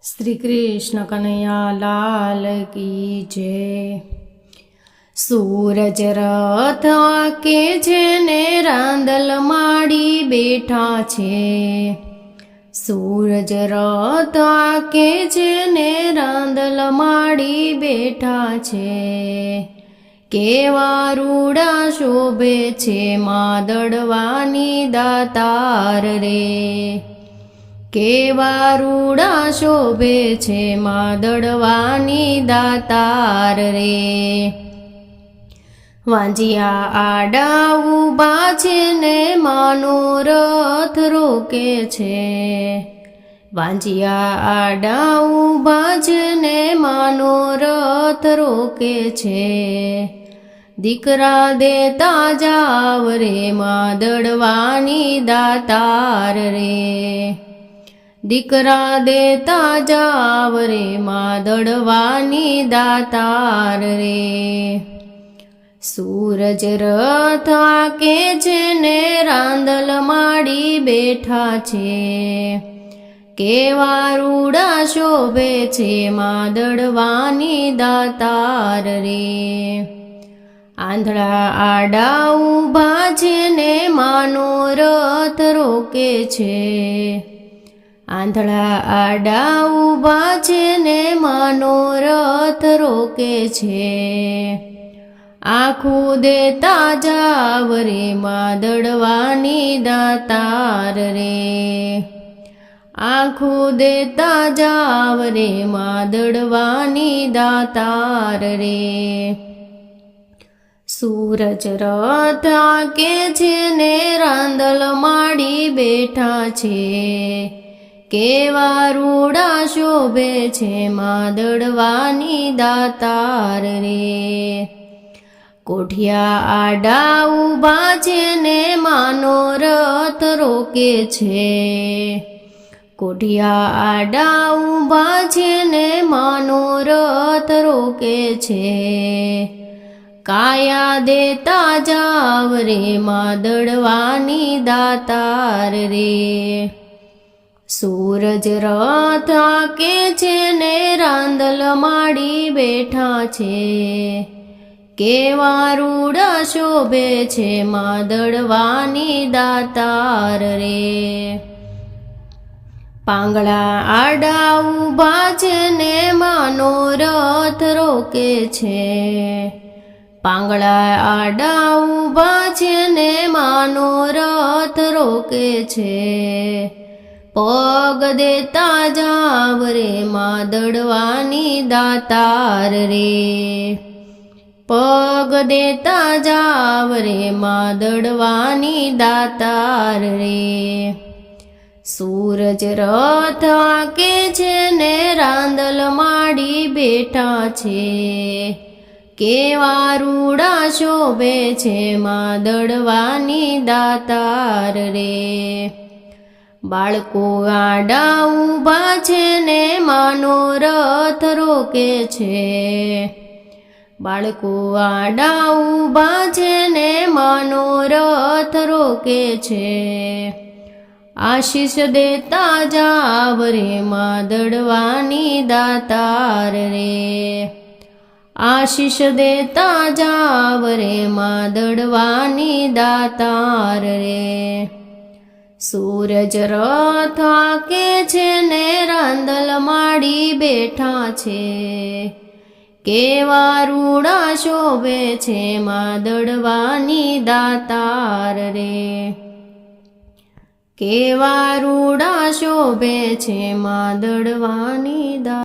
શ્રી કૃષ્ણ કનૈયા લાલ કી જય। સૂરજ રથ આંકે જેને રાંદલ માડી બેઠા છે। સૂરજ રથ આંકે જેને રાંદલ માડી બેઠા છે। કેવા રૂડા શોભે છે માદડવાની દાતાર રે। કેવા રૂડા શોભે છે માદડવાની દાતાર રે। વાંજિયા આડા ઊભા છે ને મનોરથ રોકે છે। વાંજિયા આડા ઊભા છે ને મનોરથ રોકે છે। દીકરા દેતા જાવ રે માદડવાની દાતાર રે। દીકરા દેતા જાવ રે માદડવાની દાતાર રે। સૂરજ રથ આંકે છે ને રાંદલ માડી બેઠા છે। કેવા રૂડા શોભે છે માદડવાની દાતાર રે। આંધળા આડા ઊભા છે ને મનોરથ રોકે છે। આંધળા આડા ઊભા છે ને મનોરથ રોકે છે। આખું દેતા જાવ રે માદડવાની દાતાર રે। આખું દેતા જાવ રે માદડવાની દાતાર રે। સૂરજ રથ આંકે છે ને રાંદલ માડી બેઠા છે। કેવા રૂડા શોભે છે માદડવાની દાતાર રે। કોઠિયા આડા ઊભા છે ને મનોરથ રોકે છે। કોઠિયા આડા ઊભા છે ને મનોરથ રોકે છે। કાયા દેતા જાવ રે માદડવાની દાતાર રે। સૂરજ રથ આંકે છે ને રાંદલ માડી બેઠા છે। કેવા રૂડા શોભે છે માદડવાની દાતાર રે। પાંગળા આડા ઊભા છે ને મનોરથ રોકે છે। પાંગળા આડા ઊભા છે ને મનોરથ રોકે છે। પગ દેતા જાવ રે માદડવાની દાતાર રે। પગ દેતા જાવ રે માદડવાની દાતાર રે। સૂરજ રથ આંકે છે ને રાંદલ માડી બેઠા છે। કેવા રૂડા શોભે છે માદડવાની દાતાર રે। બાળકો આડા ઊભા છે ને મનોરથ રોકે છે। બાળકો આડા ઊભા છે ને મનોરથ રોકે છે। આશીષ દેતા જાવ રે માદડવાની દાતાર રે। આશીષ દેતા જાવ રે માદડવાની દાતાર રે। સૂરજ રથ આંકે છે ને રાંદલ માડી બેઠા છે। કેવા રૂડા શોભે છે માદડવાની દાતાર રે। કેવા રૂડા શોભે છે માદડવાની દાતાર